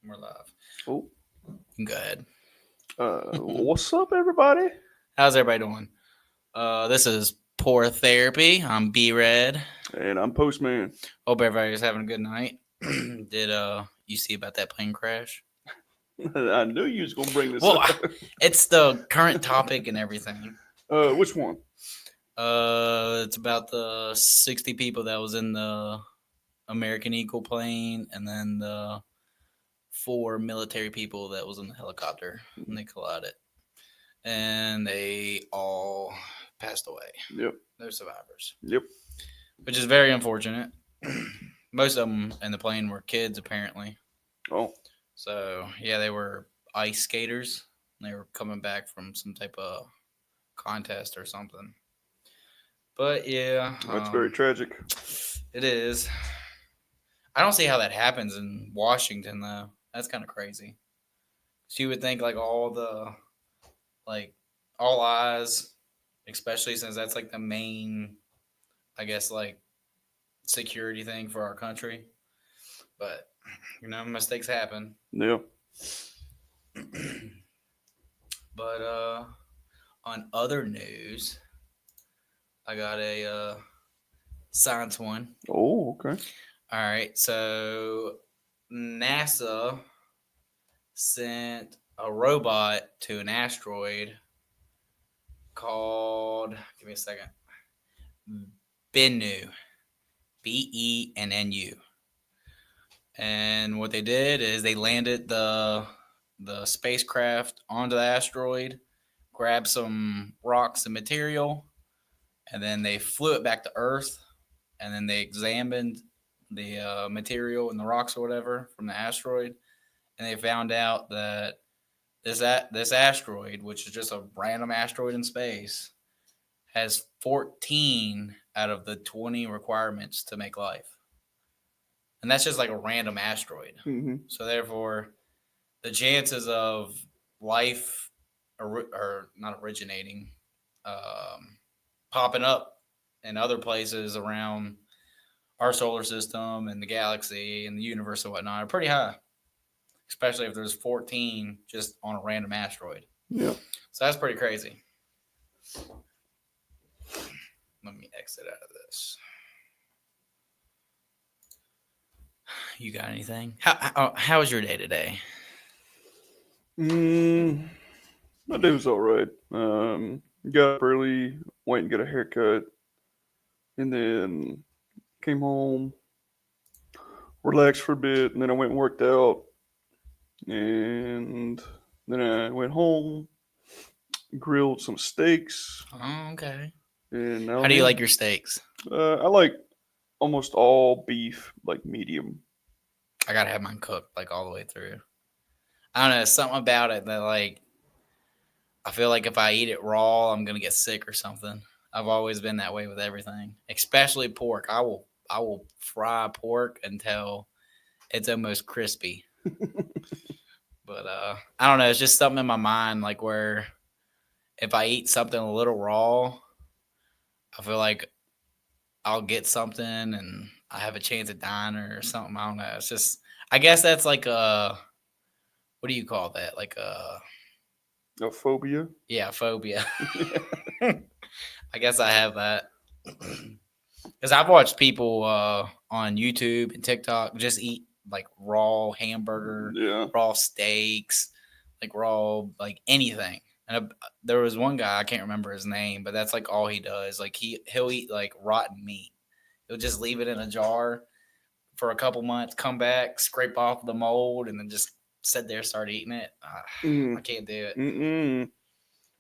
We're live. Oh, Go ahead. what's up, everybody? How's everybody doing? This is Poor Therapy. I'm B Red. And I'm Postman. Hope everybody's having a good night. Did you see about that plane crash? I knew you was gonna bring this Well, up. it's the current topic and everything. Which one? It's about the 60 people that was in the American Eagle plane, and then the 4 military people that was in the helicopter, and they collided, and they all passed away. Yep. No survivors, Yep. which is very unfortunate. Most of them in the plane were kids, apparently. Oh, So yeah, they were ice skaters. They were coming back from some type of contest or something. But yeah, that's very tragic. it is. I don't see how that happens in Washington though. That's kind of crazy. So you would think like like all eyes, especially since that's like the main, I guess like security thing for our country. But mistakes happen. Yeah. But on other news, I got a science one. Oh, okay. All right, so NASA sent a robot to an asteroid called. Give me a second. Bennu, Bennu. And what they did is they landed the spacecraft onto the asteroid, grabbed some rocks and material, and then they flew it back to Earth, and then they examined the material and the rocks or whatever from the asteroid, and they found out that this asteroid, which is just a random asteroid in space, has 14 out of the 20 requirements to make life, and that's just like a random asteroid. Mm-hmm. So therefore, the chances of life or not originating, um, popping up in other places around our solar system and the galaxy and the universe and whatnot are pretty high, especially if there's 14 just on a random asteroid. Yeah. So that's pretty crazy. Let me exit out of this. You got anything? How was your day today? My day was all right. Got up early, went and got a haircut, and then came home, relaxed for a bit, and then I went and worked out, and then I went home, grilled some steaks, Oh, okay. and now How I'm do you here. like your steaks? I like almost all beef, like medium. I gotta have mine cooked like all the way through. I don't know, something about it that like I feel like if I eat it raw, I'm gonna get sick or something. I've always been that way with everything, especially pork. I will fry pork until it's almost crispy. But I don't know. It's just something in my mind, like where if I eat something a little raw, I feel like I'll get something and I have a chance of dying or something. I don't know. It's just, I guess that's like a, what do you call that? Like a, A phobia. yeah, phobia. I guess I have that. Because I've watched people on YouTube and TikTok just eat like raw hamburger, Yeah. raw steaks, like raw, like anything. And there was one guy, I can't remember his name, but that's like all he does. Like he'll eat like rotten meat. He'll just leave it in a jar for a couple months, come back, scrape off the mold, and then just sit there, start eating it. Mm. I can't do it. Mm-mm.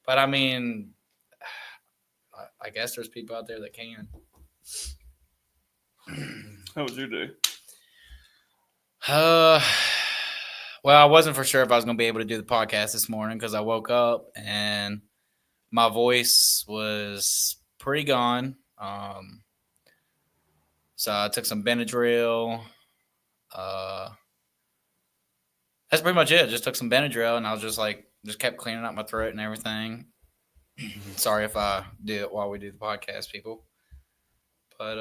But I mean, I guess there's people out there that can. How was your day? Uh, well, I wasn't for sure if I was going to be able to do the podcast this morning because I woke up and my voice was pretty gone. So I took some Benadryl. Uh, that's pretty much it. Just took some Benadryl and I was just kept cleaning up my throat and everything. Sorry if I do it while we do the podcast, people. But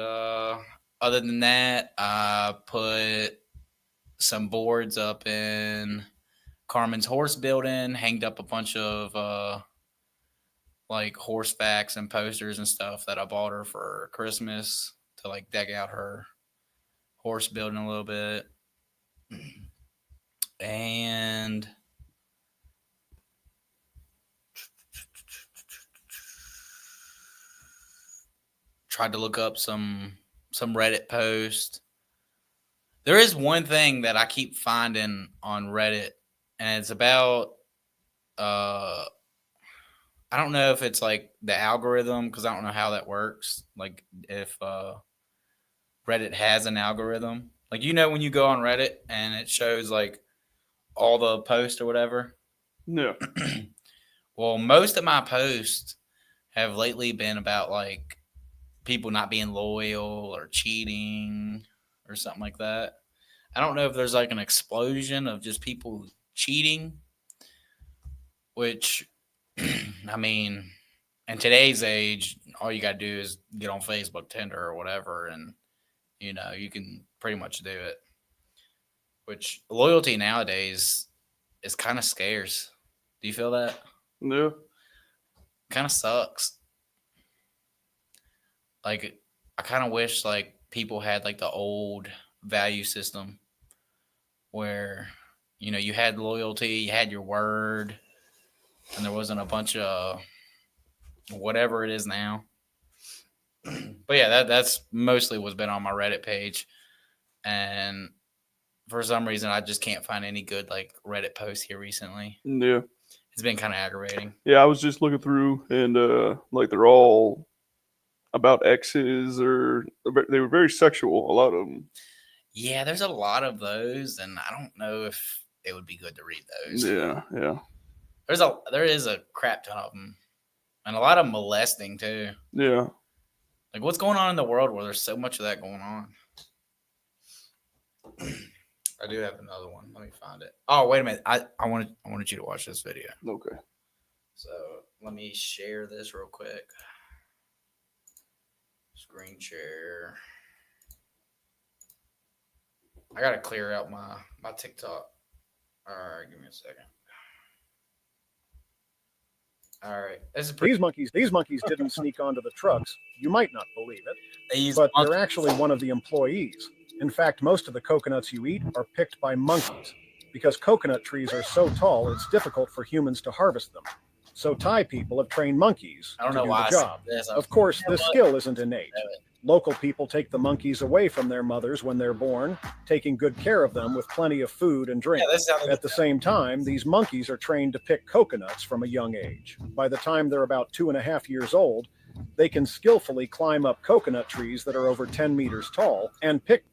other than that, I put some boards up in Carmen's Horse Building, hanged up a bunch of like horse facts and posters and stuff that I bought her for Christmas to like deck out her horse building a little bit. And tried to look up some Reddit post. There is one thing that I keep finding on Reddit, and it's about I don't know if it's like the algorithm, because I don't know how that works. Like if Reddit has an algorithm, like when you go on Reddit and it shows like all the posts or whatever. Yeah. Well, most of my posts have lately been about like people not being loyal or cheating or something like that. I don't know if there's like an explosion of just people cheating, which, I mean, in today's age, all you got to do is get on Facebook, Tinder, or whatever, and you can pretty much do it. Which loyalty nowadays is kind of scarce. Do you feel that? Yeah. Kind of sucks. Like, I kind of wish like people had like the old value system where you had loyalty, you had your word, and there wasn't a bunch of whatever it is now. But yeah, that's mostly what's been on my Reddit page, and for some reason I just can't find any good like Reddit posts here recently. Yeah. It's been kind of aggravating. Yeah, I was just looking through, and like they're all about exes, or they were very sexual. A lot of them. Yeah, there's a lot of those, and I don't know if it would be good to read those. Yeah. There is a crap ton of them, and a lot of molesting too. Yeah. Like, what's going on in the world where there's so much of that going on? I do have another one. Let me find it. Oh, wait a minute. I wanted you to watch this video. Okay. So let me share this real quick. Screen share. I gotta clear out my TikTok. All right, give me a second. All right, These monkeys didn't sneak onto the trucks. You might not believe it, but they're actually one of the employees. In fact, most of the coconuts you eat are picked by monkeys. Because coconut trees are so tall, it's difficult for humans to harvest them. So Thai people have trained monkeys to do the job. Of course, this skill isn't innate. Local people take the monkeys away from their mothers when they're born, taking good care of them with plenty of food and drink. At the same time, these monkeys are trained to pick coconuts from a young age. By the time they're about 2.5 years old, they can skillfully climb up coconut trees that are over 10 meters tall and pick.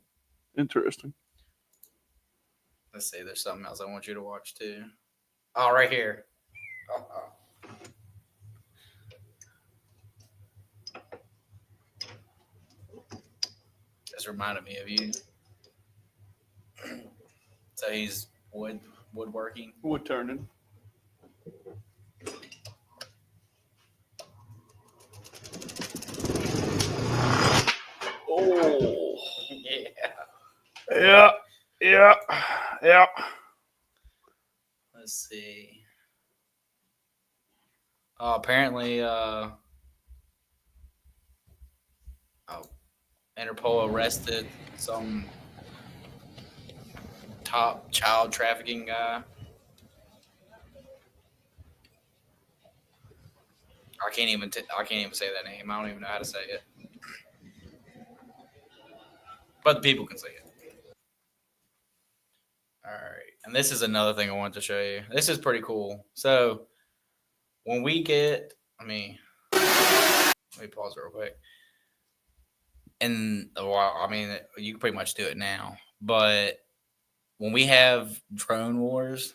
Interesting. Let's see, there's something else I want you to watch too. Oh, right here. This reminded me of you. So he's woodworking. Wood turning. Oh. Yeah. Let's see. Apparently, Interpol arrested some top child trafficking guy. I can't even say that name. I don't even know how to say it. But the people can say it. All right. And this is another thing I wanted to show you. This is pretty cool. So when we get, let me pause real quick. And you can pretty much do it now. But when we have drone wars,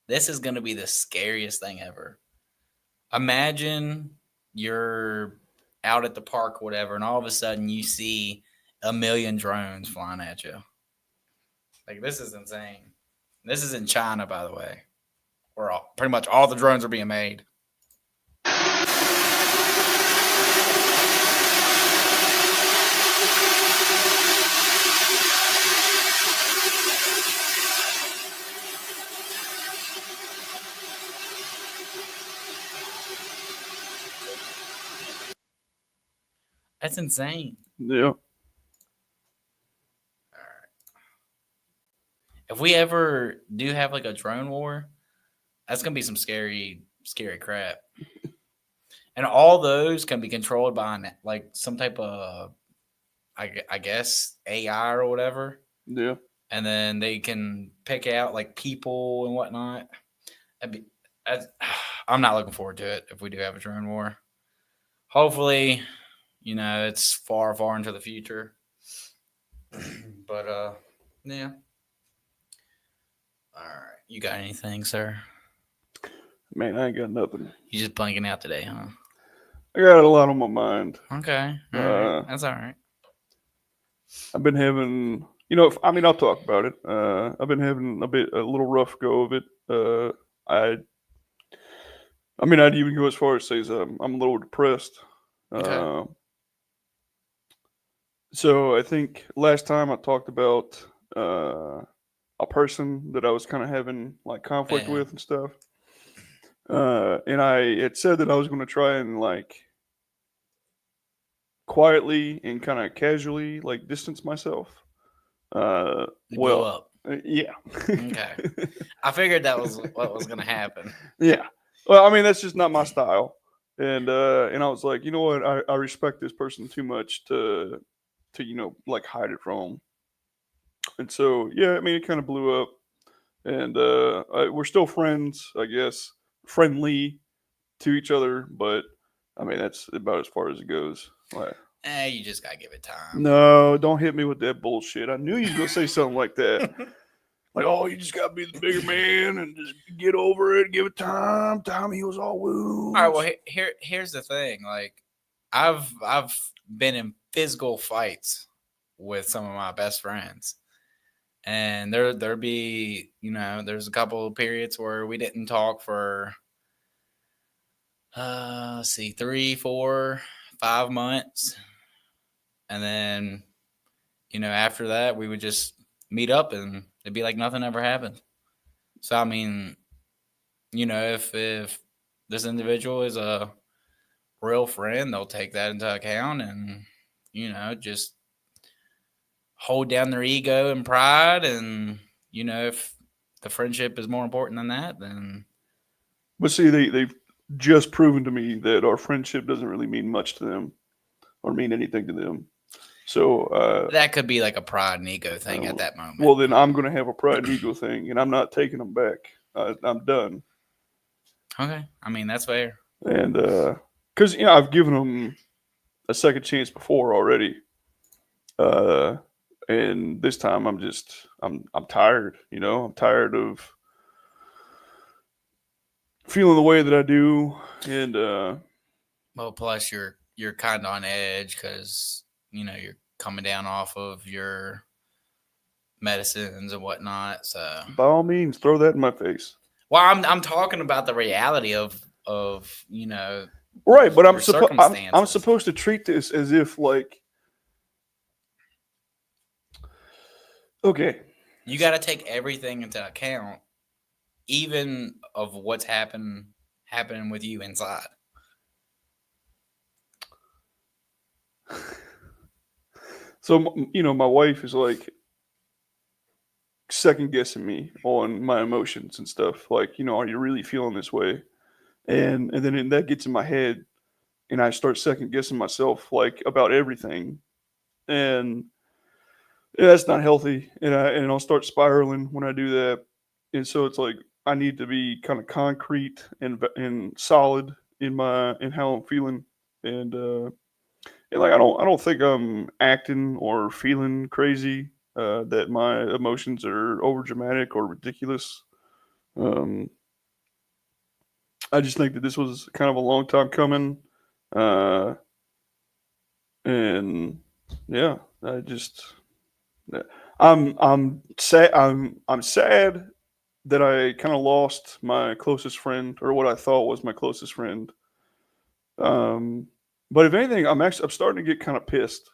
this is going to be the scariest thing ever. Imagine you're out at the park or whatever, and all of a sudden you see 1 million drones flying at you. Like, this is insane. This is in China, by the way, where pretty much all the drones are being made. That's insane. Yeah. If we ever do have like a drone war, that's gonna be some scary crap. And all those can be controlled by like some type of, I guess, AI or whatever. Yeah. And then they can pick out like people and whatnot. I'm not looking forward to it if we do have a drone war. Hopefully, it's far, far into the future. But yeah. All right. You got anything, sir? Man, I ain't got nothing. You just blanking out today, huh? I got a lot on my mind. Okay. All right. That's all right. I've been having, I'll talk about it. I've been having a little rough go of it. I'd even go as far as say I'm a little depressed. Okay. So I think last time I talked about a person that I was kind of having like conflict Yeah. with and stuff. And I had said that I was going to try and like quietly and kind of casually like distance myself. Blow up. Yeah. Okay. I figured that was what was gonna happen. Yeah. Well, I mean, that's just not my style. And I was like, you know what? I respect this person too much to like hide it from them. And so, yeah, I mean, it kind of blew up. And we're still friends, I guess, friendly to each other. But I mean, that's about as far as it goes. Like, You just gotta give it time. no, don't hit me with that bullshit. I knew you was gonna say something like that. Like, oh, you just gotta be the bigger man and just get over it. Give it time. Time heals all wounds. All right. Well, here's the thing. Like, I've been in physical fights with some of my best friends, and there be there's a couple of periods where we didn't talk for let's see, 3, 4, 5 months, and then after that we would just meet up and it'd be like nothing ever happened. So I mean, if this individual is a real friend, they'll take that into account and just hold down their ego and pride, and if the friendship is more important than that, then But see, they've just proven to me that our friendship doesn't really mean much to them or mean anything to them. So that could be like a pride and ego thing at that moment. well, then I'm going to have a pride and ego thing, and I'm not taking them back. I'm done. Okay, I mean that's fair. And because I've given them a second chance before already, and this time I'm tired. I'm tired of feeling the way that I do, and Well, plus you're kind of on edge because you're coming down off of your medicines and whatnot. So by all means, throw that in my face. well, I'm talking about the reality of right, but I'm circumstances. supposed to treat this as if like okay. You got to take everything into account, even of what's happening with you inside. So my wife is like second guessing me on my emotions and stuff. Like, are you really feeling this way? And then that gets in my head, and I start second guessing myself like about everything, and that's not healthy. And I'll start spiraling when I do that. And so it's like I need to be kind of concrete and solid in how I'm feeling, and like I don't think I'm acting or feeling crazy. That my emotions are over dramatic or ridiculous. I just think that this was kind of a long time coming, and yeah, I'm sad. I'm sad that I kind of lost my closest friend, or what I thought was my closest friend. But if anything, I'm starting to get kind of pissed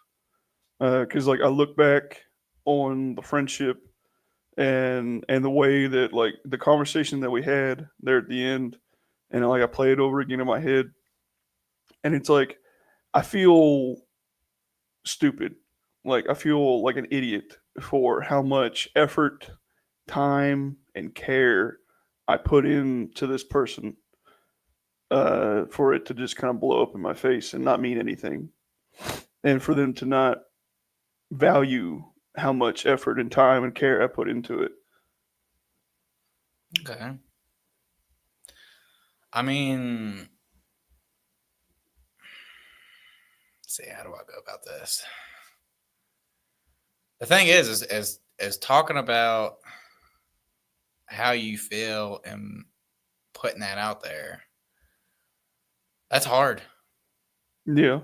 because like I look back on the friendship and the way that like the conversation that we had there at the end, and like I play it over again in my head, and it's like I feel stupid. Like I feel like an idiot for how much effort, time, and care I put into this person, for it to just kind of blow up in my face and not mean anything, and for them to not value how much effort and time and care I put into it. Okay. I mean, let's see, how do I go about this? The thing is talking about how you feel and putting that out there. That's hard. Yeah,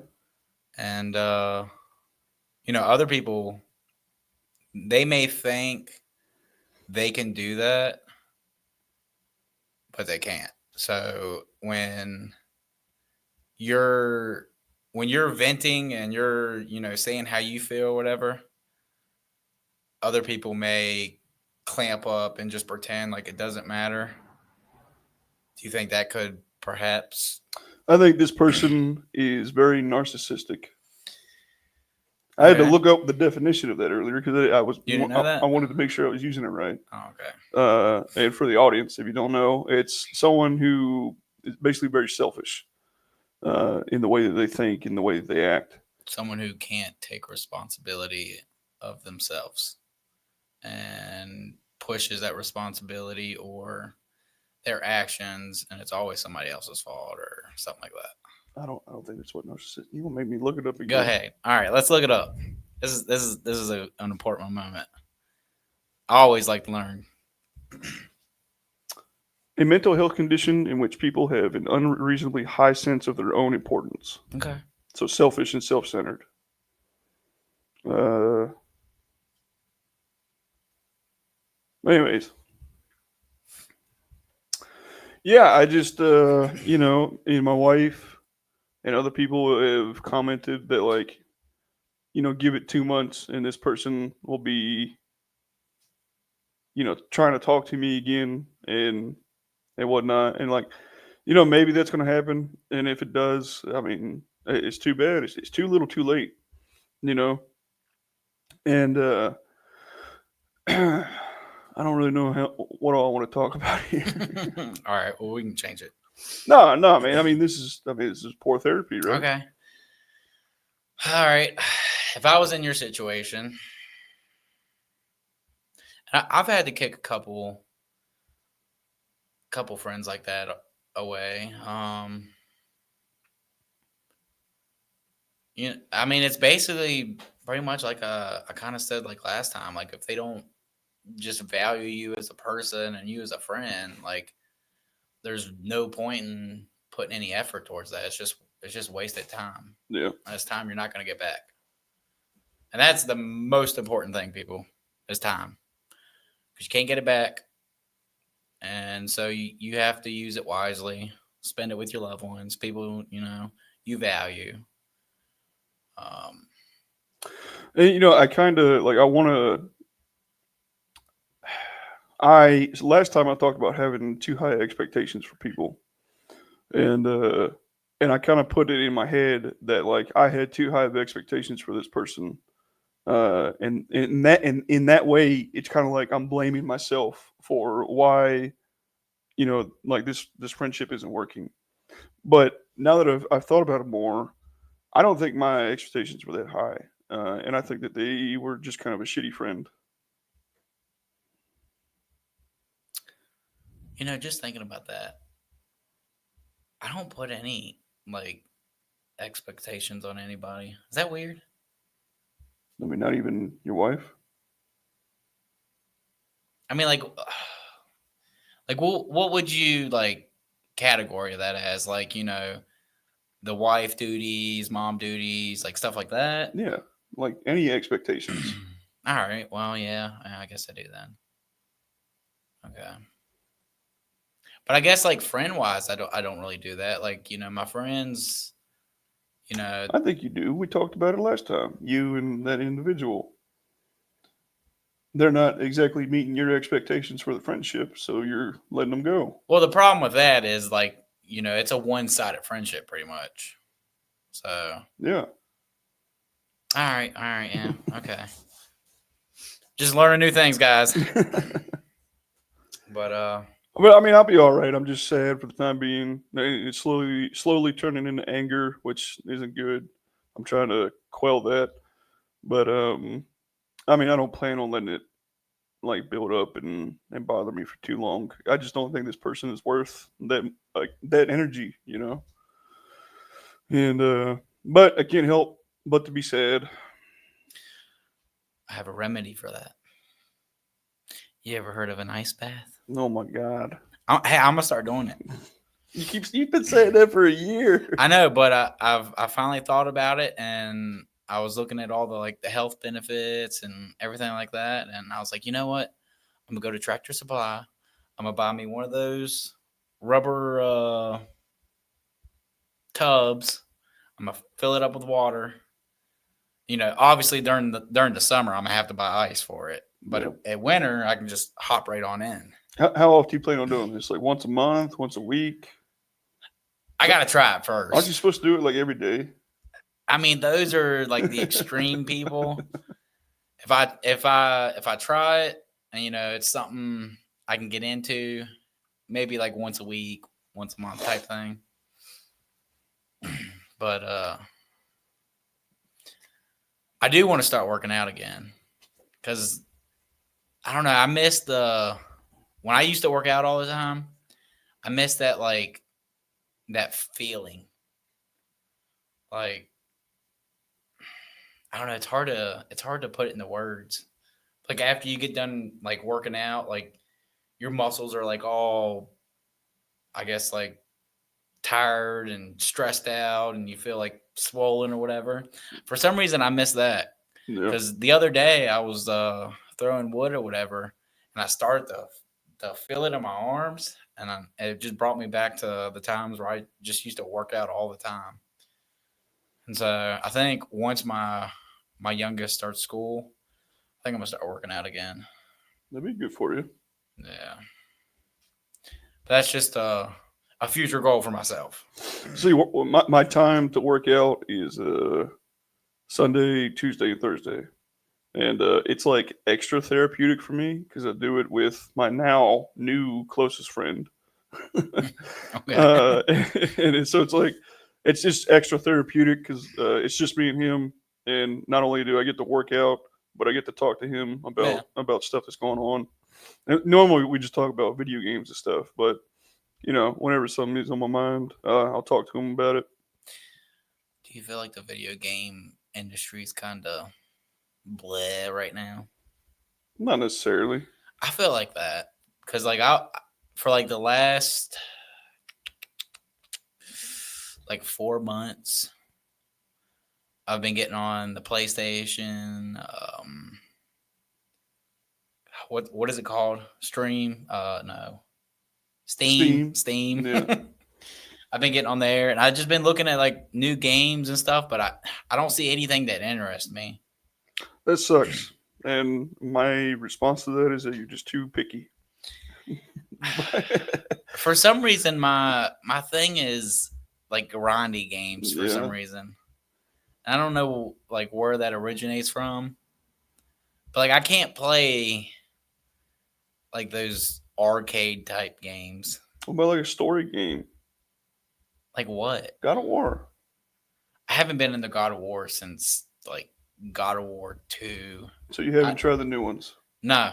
And other people, they may think they can do that, but they can't. So you're when you're venting and you're, saying how you feel or whatever, other people may clamp up and just pretend like it doesn't matter. Do you think that could perhaps? I think this person is very narcissistic. I had to Okay. look up the definition of that earlier because You didn't know that? I wanted to make sure I was using it right. Oh, okay. And for the audience, if you don't know, it's someone who is basically very selfish, in the way that they think, in the way that they act. Someone who can't take responsibility of themselves and pushes that responsibility or their actions, and it's always somebody else's fault or something like that. I don't think that's what narcissistic. You gonna make me look it up again? Go ahead. All right, let's look it up. This is an important moment. I always like to learn. A mental health condition in which people have an unreasonably high sense of their own importance. Okay. So selfish and self-centered. Anyways. Yeah, I just, my wife and other people have commented that, like, give it 2 months and this person will be, trying to talk to me again and whatnot. And, like, maybe that's going to happen. And if it does, I mean, it's too bad. It's too little too late, And, I don't really know what all I want to talk about here. All right. Well, we can change it. No, man. I mean, this is poor therapy, right? Okay. All right. If I was in your situation, I've had to kick a couple friends like that away. I mean, it's basically pretty much like I kind of said like last time. Like if they don't just value you as a person and you as a friend, like there's no point in putting any effort towards that. It's just wasted time. Yeah. That's time you're not going to get back. And that's the most important thing, people, is time. Because you can't get it back. And so you have to use it wisely. Spend it with your loved ones, people, you value. And, I kind of, like, last time I talked about having too high expectations for people. And I kind of put it in my head that, like, I had too high of expectations for this person. And in that way, it's kind of like I'm blaming myself for why, like this friendship isn't working. But now that I've thought about it more, I don't think my expectations were that high. And I think that they were just kind of a shitty friend. Just thinking about that, I don't put any like expectations on anybody. Is that weird? I mean, not even your wife. I mean, like what would you like category that as? Like, the wife duties, mom duties, like stuff like that? Yeah, like any expectations. All right. Well, yeah, I guess I do then. Okay. But I guess like friend wise, I don't really do that. Like, my friends, I think you do. We talked about it last time. You and that individual. They're not exactly meeting your expectations for the friendship, so you're letting them go. Well, the problem with that is like, it's a one-sided friendship pretty much. So yeah. All right, yeah, okay. Just learning new things, guys. But But I mean, I'll be all right. I'm just sad for the time being. It's slowly turning into anger, which isn't good. I'm trying to quell that, but I mean, I don't plan on letting it like build up and bother me for too long. I just don't think this person is worth that energy, you know. And but I can't help but to be sad. I have a remedy for that. You ever heard of an ice bath? Oh my god. Hey, I'm gonna start doing it. You've been saying that for a year. I know, but I finally thought about it, and I was looking at all the health benefits and everything like that, and I was like, you know what? I'm gonna go to Tractor Supply. I'm gonna buy me one of those rubber tubs. I'm gonna fill it up with water. You know, obviously during the summer, I'm gonna have to buy ice for it, but Yep. at winter, I can just hop right on in. How often do you plan on doing this? Like once a month, once a week? I gotta try it Aren't you first. supposed to do it like every day? I mean, those are like the extreme people. If I try it and it's something I can get into, maybe like once a week, once a month type thing. But I do want to start working out again because I don't know. I miss when I used to work out all the time. I miss that that feeling. Like I don't know. It's hard to put it into words. Like after you get done like working out, like your muscles are like all, I guess like tired and stressed out, and you feel like swollen or whatever. For some reason, I miss that Yeah. because the other day I was throwing wood or whatever, and I started to feel it in my arms, and it just brought me back to the times where I just used to work out all the time. And so I think once my youngest starts school, I think I'm gonna start working out again. That'd be good for you. Yeah, that's just a future goal for myself. See, my time to work out is Sunday, Tuesday, and Thursday. And it's like extra therapeutic for me because I do it with my now new closest friend. Okay. So it's like it's just extra therapeutic because it's just me and him, and not only do I get to work out, but I get to talk to him Yeah. about stuff that's going on. And normally we just talk about video games and stuff, but whenever something is on my mind, I'll talk to him about it. Do you feel like the video game industry is kind of bleh right now? Not necessarily. I feel like that because for like the last like 4 months, I've been getting on the PlayStation. What is it called? Stream? No, Steam. Yeah. I've been getting on there, and I've just been looking at like new games and stuff, but I don't see anything that interests me. That sucks. And my response to that is that you're just too picky. For some reason, my thing is like grindy games. For some Yeah. reason, I don't know like where that originates from, but like I can't play like those arcade type games. What about like a story game? Like what? God of War. I haven't been in the God of War since like God of War 2. So you haven't tried the new ones? No,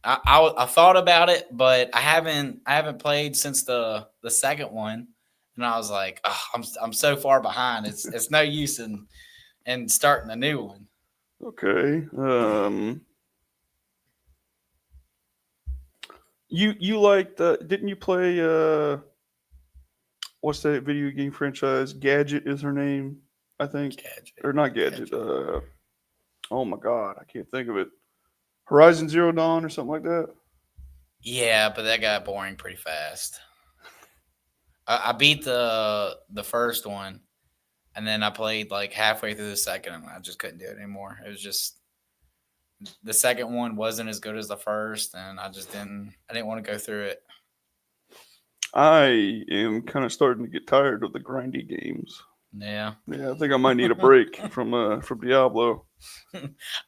I thought about it, but I haven't played since the second one, and I was like, oh, I'm so far behind. It's no use in starting a new one. Okay. You liked? Didn't you play? What's that video game franchise? Gadget is her name, I think, Gadget. or not Gadget. Oh my God, I can't think of it. Horizon Zero Dawn or something like that. Yeah, but that got boring pretty fast. I beat the first one, and then I played like halfway through the second, and I just couldn't do it anymore. It was just the second one wasn't as good as the first, and I didn't want to go through it. I am kind of starting to get tired of the grindy games. Yeah. Yeah, I think I might need a break from Diablo.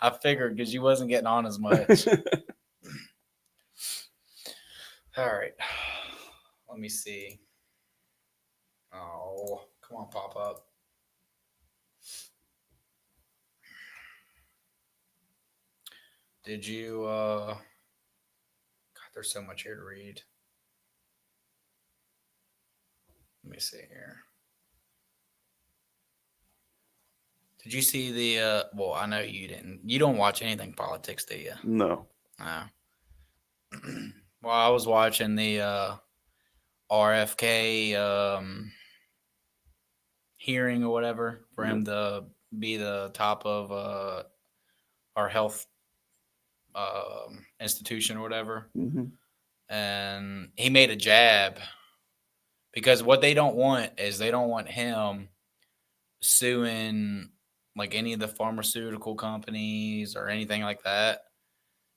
I figured because you wasn't getting on as much. All right. Let me see. Oh, come on, pop up. Did you God, there's so much here to read. Let me see here. Did you see the well, I know you didn't. You don't watch anything politics, do you? No. No. Well, I was watching the RFK hearing or whatever for him to be the top of our health institution or whatever. Mm-hmm. And he made a jab because what they don't want is they don't want him suing like any of the pharmaceutical companies or anything like that.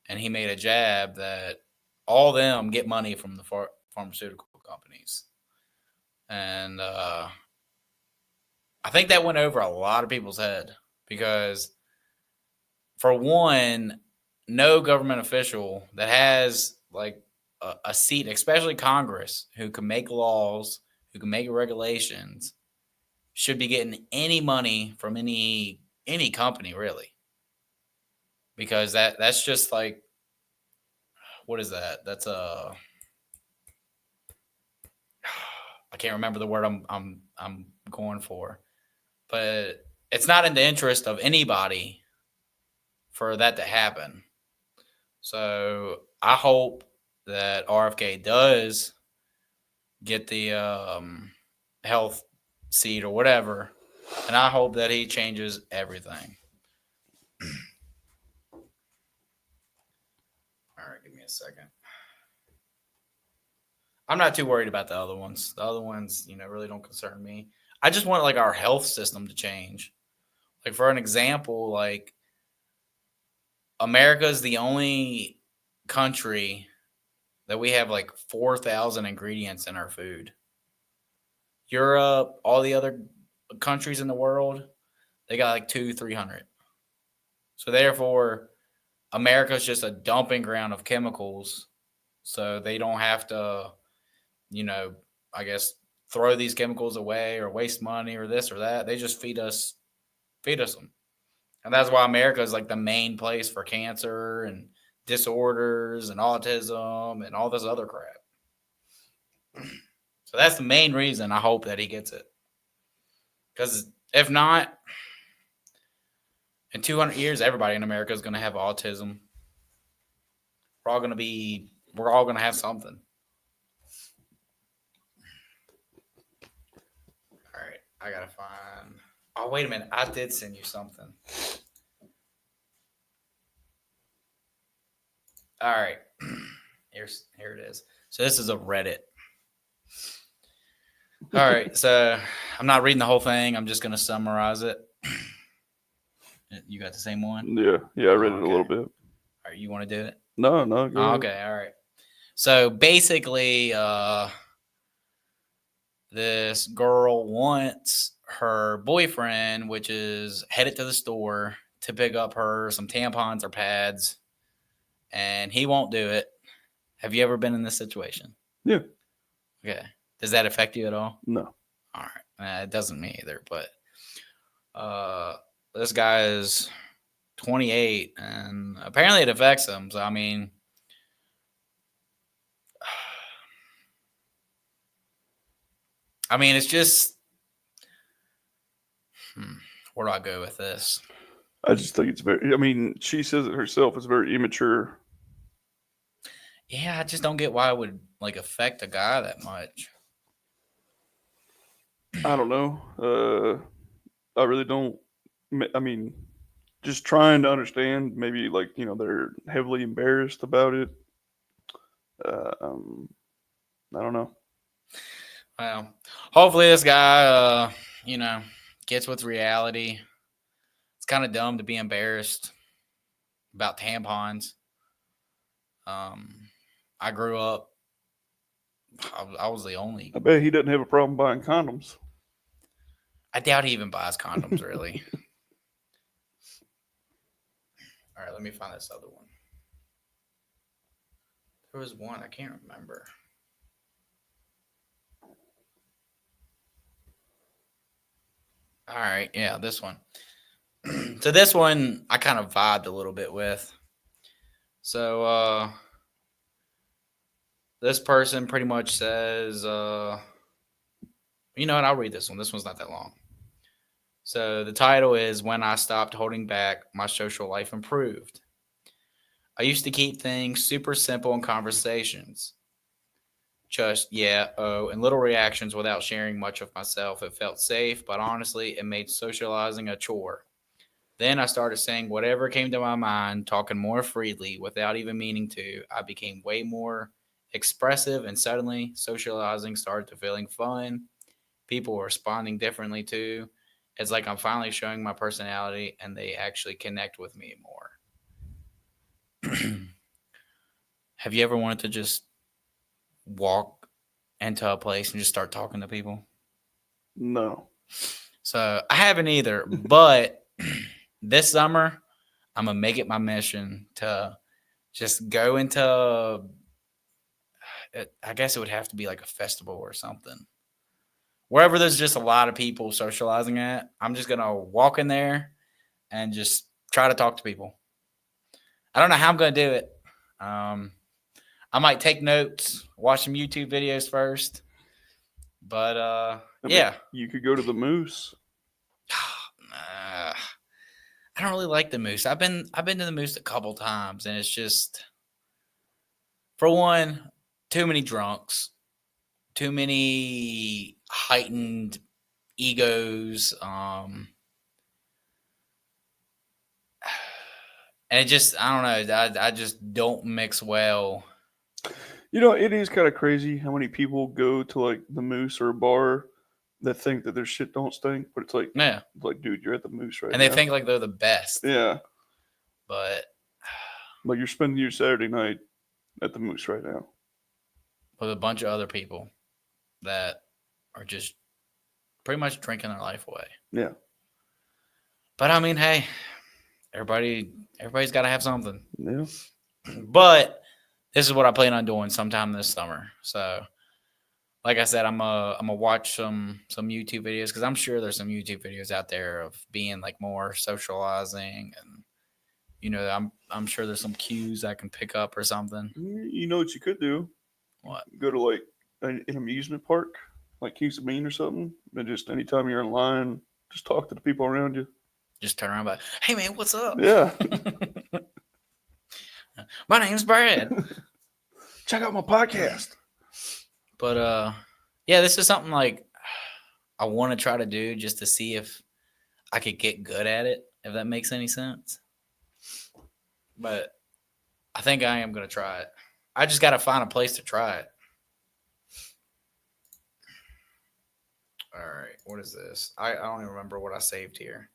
And he made a jab that all them get money from the pharmaceutical companies. And I think that went over a lot of people's head because, for one, no government official that has like a seat, especially Congress, who can make laws, who can make regulations, should be getting any money from any company really, because that's just like, what is that? That's I can't remember the word I'm going for, but it's not in the interest of anybody for that to happen. So I hope that RFK does get the health seat or whatever, and I hope that he changes everything. All right, give me a second. I'm not too worried about the other ones. The other ones, really don't concern me. I just want like our health system to change. Like, for an example, like America is the only country that we have like 4,000 ingredients in our food. Europe, all the other countries in the world, they got like 200-300. So therefore, America's just a dumping ground of chemicals. So they don't have to, I guess, throw these chemicals away or waste money or this or that. They just feed us them. And that's why America is like the main place for cancer and disorders and autism and all this other crap. So that's the main reason I hope that he gets it. Because if not, in 200 years, everybody in America is going to have autism. We're all going to have something. All right. I got to find. Oh, wait a minute. I did send you something. All right. Here it is. So this is a Reddit. All right. So I'm not reading the whole thing. I'm just going to summarize it. You got the same one? Yeah, I read it a little bit. All right. You want to do it? No, go ahead. Okay. All right. So basically, this girl wants her boyfriend, which is headed to the store to pick up her some tampons or pads, and he won't do it. Have you ever been in this situation? Yeah. Okay. Does that affect you at all? No. All right. It doesn't me either, but this guy is 28, and apparently it affects him. So, I mean, it's just, where do I go with this? I just think it's she says it herself, it's very immature. Yeah, I just don't get why it would like affect a guy that much. I don't know. I really don't. I mean, just trying to understand. Maybe like they're heavily embarrassed about it. I don't know. Well, hopefully this guy, gets with reality. It's kind of dumb to be embarrassed about tampons. I grew up. I was the only. I bet he doesn't have a problem buying condoms. I doubt he even buys condoms, really. All right, let me find this other one. There was one, I can't remember. All right, yeah, this one. So this one I kind of vibed a little bit with. So this person pretty much says, you know what, I'll read this one. This one's not that long. So the title is When I Stopped Holding Back, My Social Life Improved. I used to keep things super simple in conversations. Just yeah, oh, and little reactions without sharing much of myself. It felt safe, but honestly, it made socializing a chore. Then I started saying whatever came to my mind, talking more freely without even meaning to. I became way more expressive, and suddenly socializing started to feeling fun. People were responding differently too. It's like I'm finally showing my personality, and they actually connect with me more. Have you ever wanted to just walk into a place and just start talking to people? No. So I haven't either, but this summer I'm gonna make it my mission to just go into. I guess it would have to be like a festival or something, wherever there's just a lot of people socializing at. I'm just gonna walk in there and just try to talk to people. I don't know how I'm gonna do it. I might take notes, watch some YouTube videos first, but I mean, yeah. you could go to the Moose. I don't really like the Moose. I've been to the Moose a couple times, and it's just, for one, too many drunks, too many heightened egos, and it just, I don't know. I just don't mix well. You know, it is kind of crazy how many people go to like the Moose or a bar that think that their shit don't stink, but it's Yeah, like, dude, you're at the Moose right and now. they think like they're the best. Yeah, But like you're spending your Saturday night at the Moose right now with a bunch of other people that are just pretty much drinking their life away. Yeah. But I mean, hey, everybody's got to have something. Yeah. But this is what I plan on doing sometime this summer. So, like I said, I'm gonna watch some YouTube videos, because I'm sure there's some YouTube videos out there of being like more socializing, and you know, I'm sure there's some cues I can pick up or something. You know what you could do? What? Go to like an amusement park, like Kings of Maine or something, and just anytime you're in line, just talk to the people around you. Just turn around, hey man, what's up? Yeah. My name's Brad. Check out my podcast. But yeah, this is something like I want to try to do just to see if I could get good at it, if that makes any sense. But I think I am going to try it. I just got to find a place to try it. All right, what is this? I don't even remember what I saved here.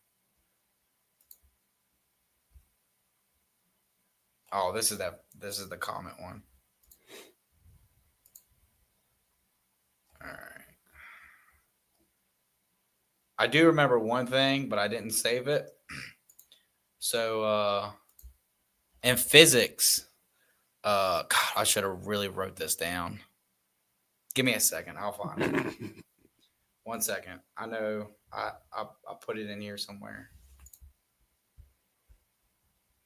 Oh, this is the comment one. All right. I do remember one thing, but I didn't save it. So in physics, God, I should have really wrote this down. Give me a second. I'll find it. 1 second. I know I put it in here somewhere.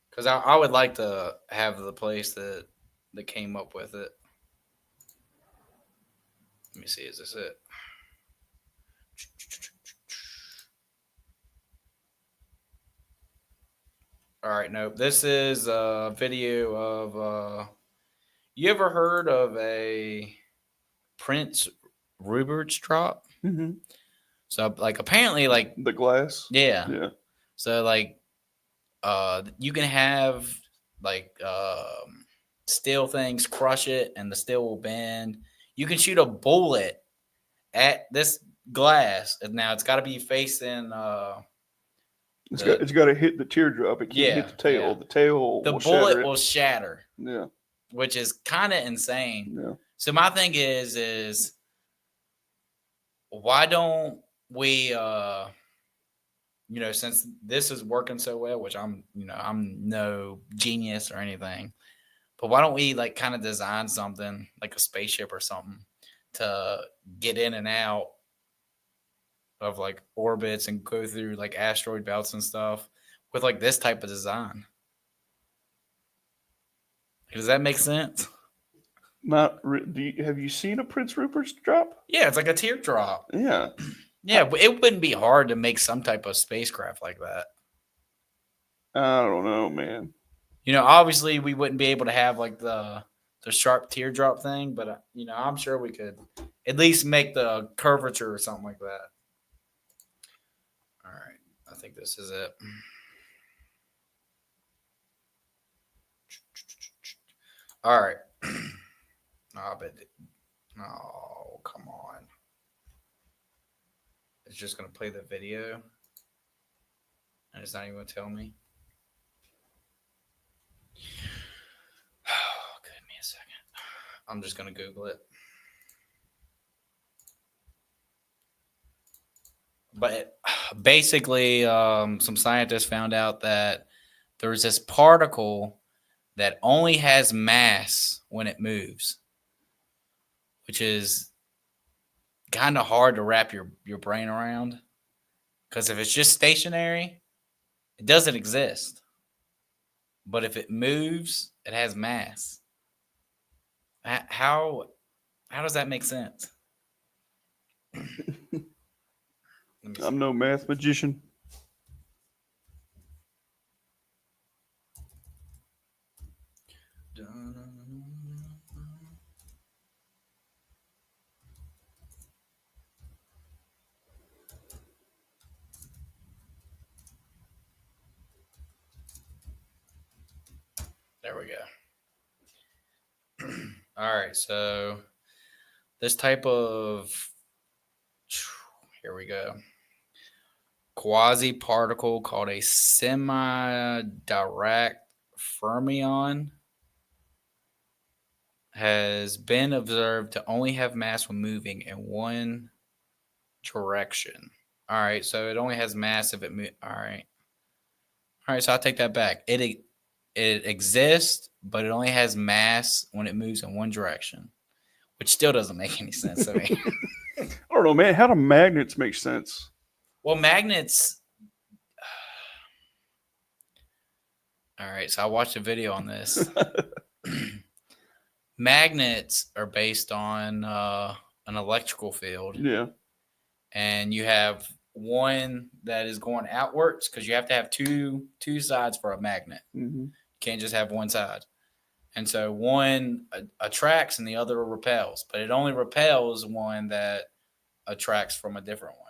Because I would like to have the place that came up with it. Let me see. Is this it? All right. Nope. This is a video of. You ever heard of a Prince Rupert's drop? Mm-hmm. So like apparently like the glass. Yeah. Yeah. So like you can have like steel things crush it and the steel will bend. You can shoot a bullet at this glass, and now it's got to be facing it's got to hit the teardrop. It can't hit the tail. Yeah. The tail the will bullet shatter it. will shatter. Yeah. Which is kind of insane. Yeah. So my thing is why don't we since this is working so well, which I'm no genius or anything, but why don't we like kind of design something like a spaceship or something to get in and out of like orbits and go through like asteroid belts and stuff with like this type of design? Does that make sense? Have you seen a Prince Rupert's drop? Yeah, it's like a teardrop. Yeah. Yeah, but it wouldn't be hard to make some type of spacecraft like that. I don't know, man. Obviously we wouldn't be able to have like the sharp teardrop thing, but I'm sure we could at least make the curvature or something like that. All right, I think this is it. All right. Oh, but no, come on. It's just gonna play the video, and it's not even gonna tell me. Oh, give me a second. I'm just gonna Google it. But basically, some scientists found out that there's this particle that only has mass when it moves, which is kind of hard to wrap your brain around. Because if it's just stationary, it doesn't exist. But if it moves, it has mass. How does that make sense? I'm no math magician. There we go. All right, so this type of, here we go, quasi particle called a semi-direct fermion has been observed to only have mass when moving in one direction. All right, so it only has mass if it moves. All right, so I'll take that back. It exists, but it only has mass when it moves in one direction, which still doesn't make any sense to me. I don't know, man. How do magnets make sense? Well, magnets. All right, so I watched a video on this. Magnets are based on an electrical field. Yeah. And you have one that is going outwards because you have to have two sides for a magnet. Mm-hmm. You can't just have one side. And so one attracts and the other repels, but it only repels one that attracts from a different one.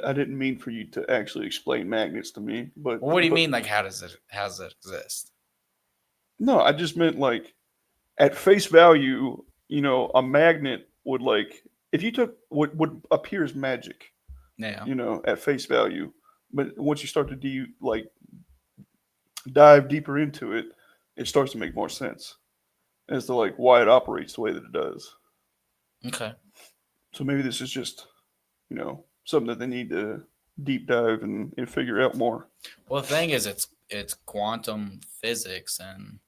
I didn't mean for you to actually explain magnets to me, but Well, what do you mean? Like, how does it exist? No, I just meant like at face value, a magnet would like if you took what would appear as magic, Yeah. At face value, but once you start to dive deeper into it, it starts to make more sense as to like why it operates the way that it does. Okay. So maybe this is just, something that they need to deep dive and figure out more. Well, the thing is, it's quantum physics, and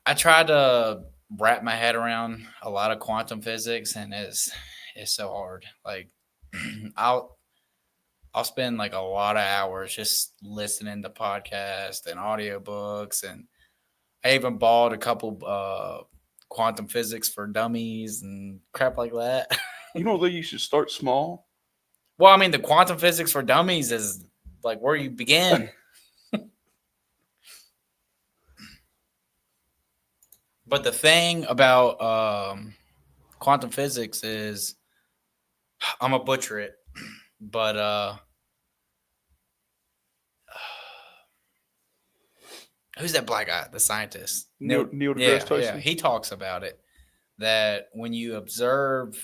I tried to wrap my head around a lot of quantum physics, and it's so hard. Like, I'll spend like a lot of hours just listening to podcasts and audiobooks, and I even bought a couple quantum physics for dummies and crap like that. That you should start small. Well, I mean, the quantum physics for dummies is like where you begin. But the thing about quantum physics is, I'm gonna butcher it, but who's that black guy, the scientist? Neil deGrasse Tyson. Yeah, he talks about it, that when you observe,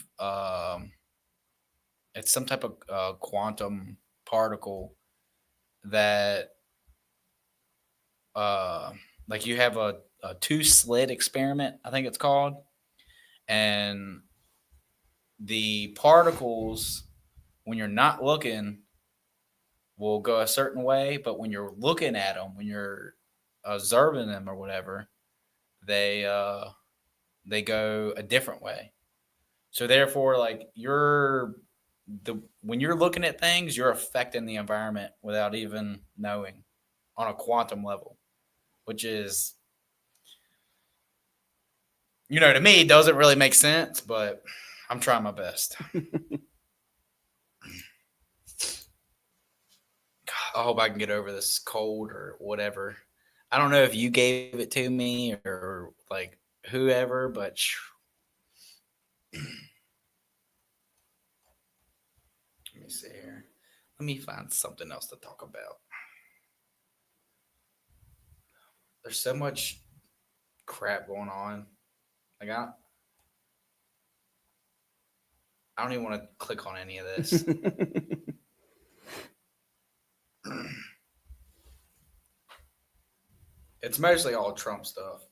it's some type of quantum particle that, like you have a two-slit experiment, I think it's called, and the particles, when you're not looking, will go a certain way, but when you're looking at them, when you're observing them or whatever, they go a different way. So therefore, like when you're looking at things, you're affecting the environment without even knowing on a quantum level, which is, to me, it doesn't really make sense, but I'm trying my best. I hope I can get over this cold or whatever. I don't know if you gave it to me or like whoever, but let me see here. Let me find something else to talk about. There's so much crap going on. Like I don't even want to click on any of this. It's mostly all Trump stuff.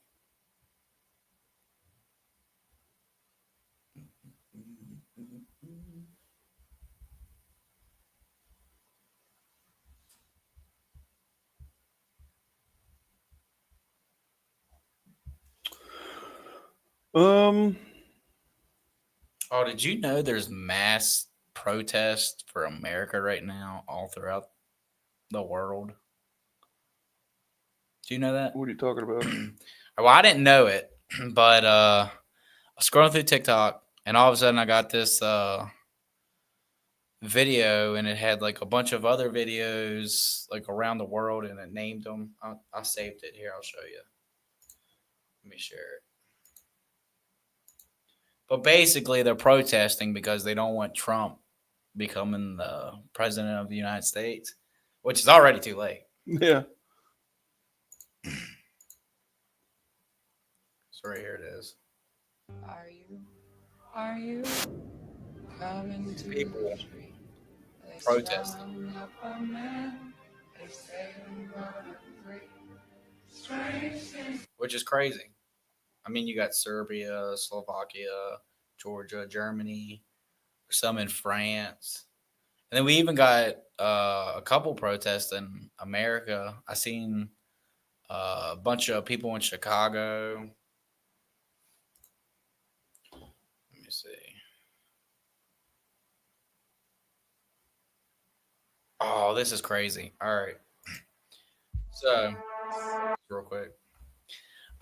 Oh, did you know there's mass protests for America right now all throughout the world? Do you know that? What are you talking about? Well, I didn't know it, but I was scrolling through TikTok, and all of a sudden I got this video, and it had like a bunch of other videos like around the world, and it named them. I saved it here. I'll show you. Let me share it. But basically, they're protesting because they don't want Trump becoming the president of the United States, which is already too late. Yeah. So right here it is. Are you coming to People the tree? protesting. Which is crazy. I mean, you got Serbia, Slovakia, Georgia, Germany, some in France. And then we even got a couple protests in America. I seen a bunch of people in Chicago. Let me see. Oh, this is crazy. All right. So, real quick.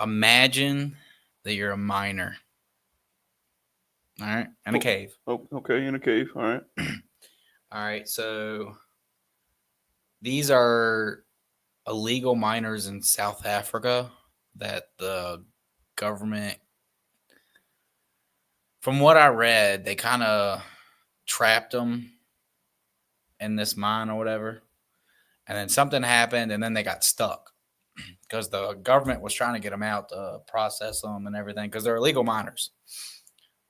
Imagine that you're a miner. All right. In a cave. Oh, okay. In a cave. All right. All right. So, these are illegal miners in South Africa that the government, from what I read, they kind of trapped them in this mine or whatever. And then something happened, and then they got stuck because the government was trying to get them out to process them and everything because they're illegal miners.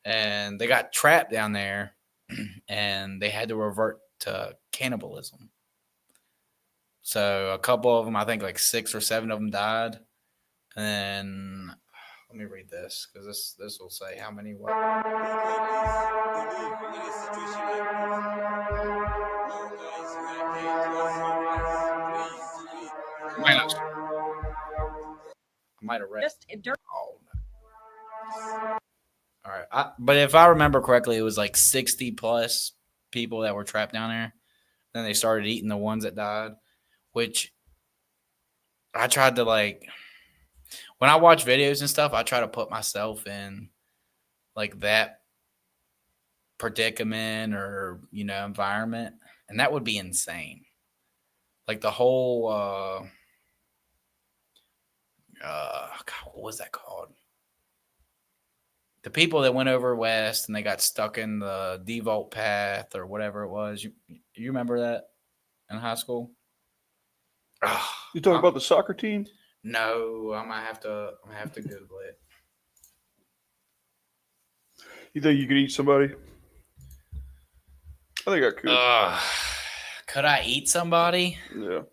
And they got trapped down there, and they had to revert to cannibalism. So a couple of them, I think like 6 or 7 of them died. And then let me read this because this will say how many were. I might have read. Oh, no. All right. But if I remember correctly, it was like 60 plus people that were trapped down there. Then they started eating the ones that died, which I tried to like, when I watch videos and stuff, I try to put myself in like that predicament or, environment. And that would be insane. Like the whole, God, what was that called? The people that went over west and they got stuck in the default path or whatever it was. You remember that in high school? You talking about the soccer team? No, I'm gonna have to Google it. You think you could eat somebody? I think I could. Could I eat somebody? Yeah.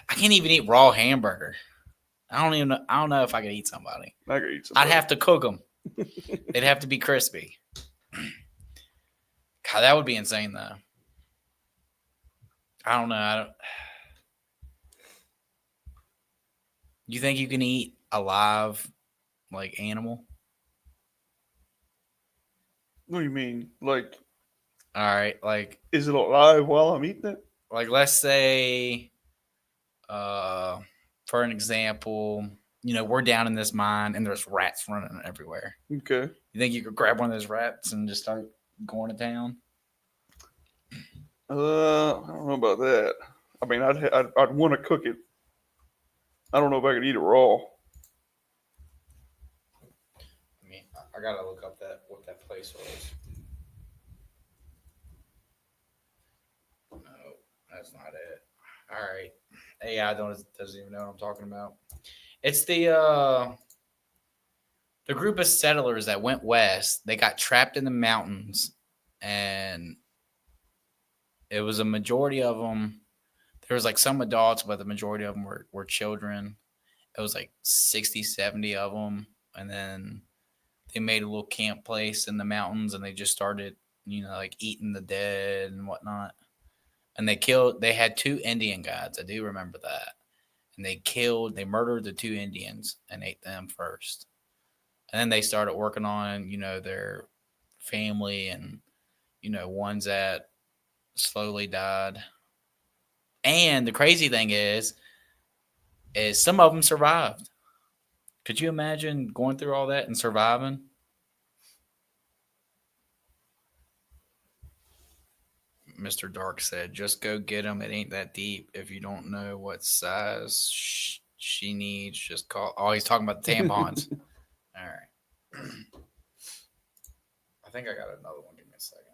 I can't even eat raw hamburger. I don't know if I could eat somebody. I could eat somebody. I'd have to cook them. They'd have to be crispy. God, that would be insane though. I don't know. You think you can eat a live like animal? What do you mean? Like, All right, like is it alive while I'm eating it? let's say, for an example, we're down in this mine and there's rats running everywhere. Okay. You think you could grab one of those rats and just start going to town? I don't know about that. I mean, I'd want to cook it. I don't know if I could eat it raw. I mean, I gotta look up what that place was. No, that's not it. All right, AI doesn't even know what I'm talking about. It's the group of settlers that went west. They got trapped in the mountains, and it was a majority of them. There was like some adults, but the majority of them were children. It was like 60, 70 of them. And then they made a little camp place in the mountains and they just started, like eating the dead and whatnot. And they had 2 Indian guides. I do remember that. And they murdered the 2 Indians and ate them first. And then they started working on, their family and, ones that slowly died. And the crazy thing is some of them survived. Could you imagine going through all that and surviving? Mr. Dark said, just go get them. It ain't that deep. If you don't know what size she needs, just call. Oh, he's talking about the tampons. All right. I think I got another one. Give me a second.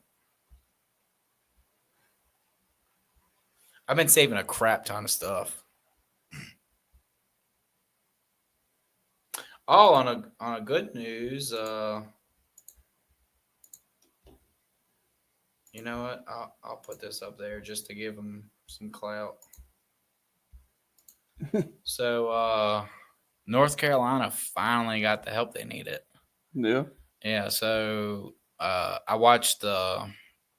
I've been saving a crap ton of stuff. Oh, on a good news, you know what? I'll put this up there just to give them some clout. So, North Carolina finally got the help they needed. Yeah. Yeah. So, I watched the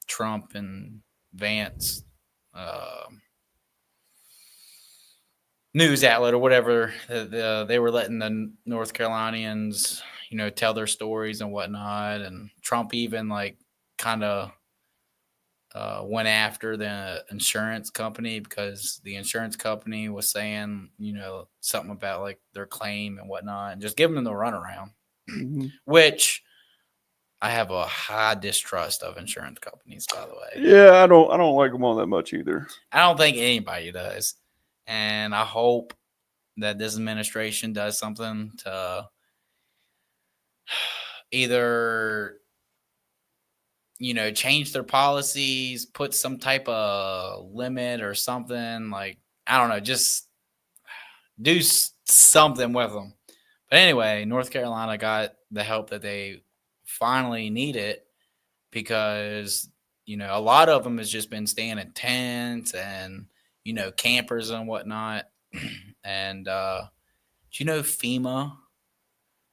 Trump and Vance news outlet or whatever. They were letting the North Carolinians, tell their stories and whatnot. And Trump even like kind of went after the insurance company because the insurance company was saying, something about like their claim and whatnot, and just giving them the runaround, which I have a high distrust of insurance companies, by the way. Yeah, I don't like them all that much either. I don't think anybody does. And I hope that this administration does something to either change their policies, put some type of limit or something. Like, I don't know, just do something with them. But anyway, North Carolina got the help that they finally needed because, a lot of them has just been staying in tents and, campers and whatnot. And, FEMA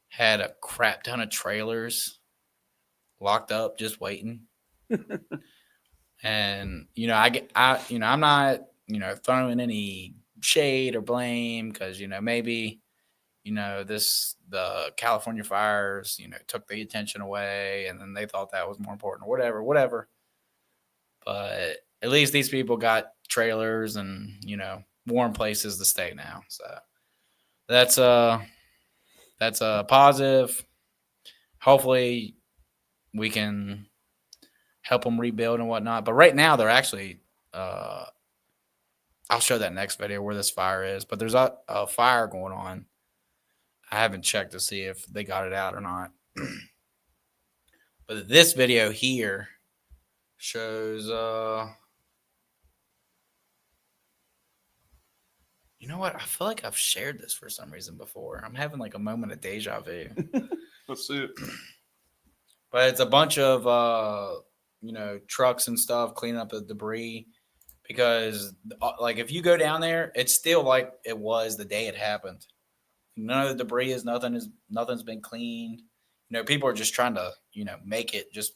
had a crap ton of trailers locked up just waiting. And I'm not throwing any shade or blame because maybe the California fires took the attention away and then they thought that was more important or whatever. But at least these people got trailers and warm places to stay now. So that's a positive. Hopefully we can help them rebuild and whatnot. But right now they're actually, I'll show that next video where this fire is, but there's a fire going on. I haven't checked to see if they got it out or not. But this video here shows, you know what? I feel like I've shared this for some reason before. I'm having like a moment of deja vu. Let's see it. But it's a bunch of, trucks and stuff cleaning up the debris because, like, if you go down there, it's still like it was the day it happened. None of the debris nothing's been cleaned. People are just trying to, make it just,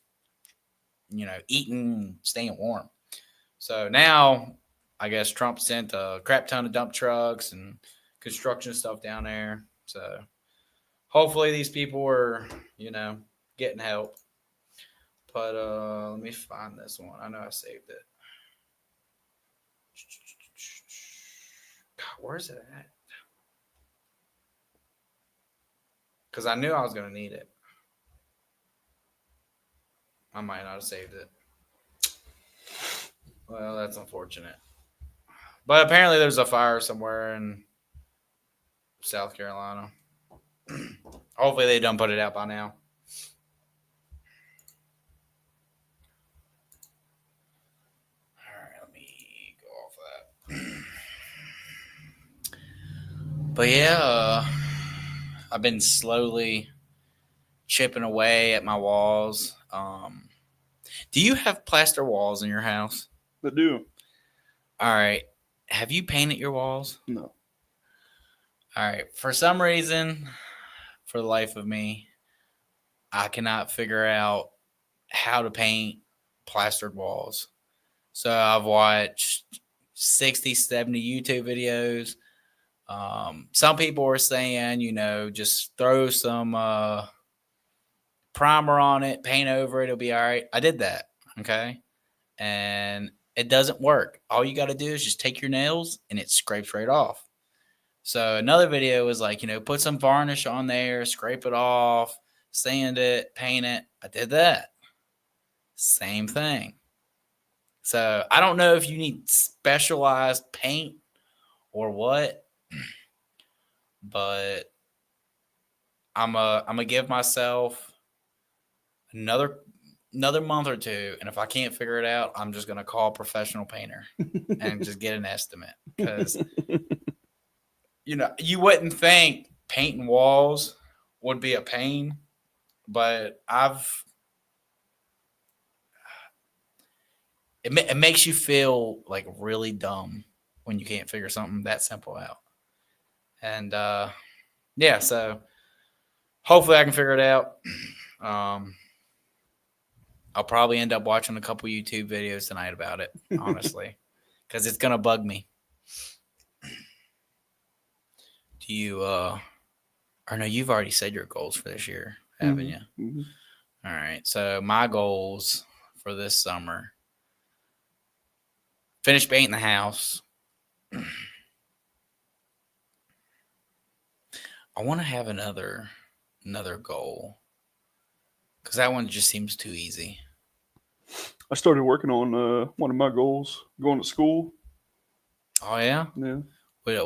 eating, staying warm. So now, I guess Trump sent a crap ton of dump trucks and construction stuff down there. So hopefully these people are, getting help. But let me find this one. I know I saved it. God, where's it at? Because I knew I was going to need it. I might not have saved it. Well, that's unfortunate. But apparently there's a fire somewhere in South Carolina. Hopefully they don't put it out by now. All right, let me go off that. But yeah, I've been slowly chipping away at my walls. Do you have plaster walls in your house? I do. All right. Have you painted your walls? No. All right. For some reason, for the life of me, I cannot figure out how to paint plastered walls. So I've watched 60, 70 YouTube videos. Some people are saying, just throw some primer on it, paint over it, it'll be all right. I did that. Okay. And it doesn't work. All you got to do is just take your nails and it scrapes right off. So another video was like, put some varnish on there, scrape it off, sand it, paint it. I did that. Same thing. So I don't know if you need specialized paint or what, but I'm gonna give myself another month or two, and if I can't figure it out, I'm just gonna call a professional painter and just get an estimate, because you wouldn't think painting walls would be a pain, but it makes you feel like really dumb when you can't figure something that simple out. And yeah, so hopefully I can figure it out. I'll probably end up watching a couple YouTube videos tonight about it, honestly, because it's gonna bug me. Do you or no, you've already said your goals for this year, haven't you? Mm-hmm. All right. So my goals for this summer: finish painting the house. I want to have another goal, because that one just seems too easy. I started working on one of my goals, going to school. Oh yeah. Yeah. Wait,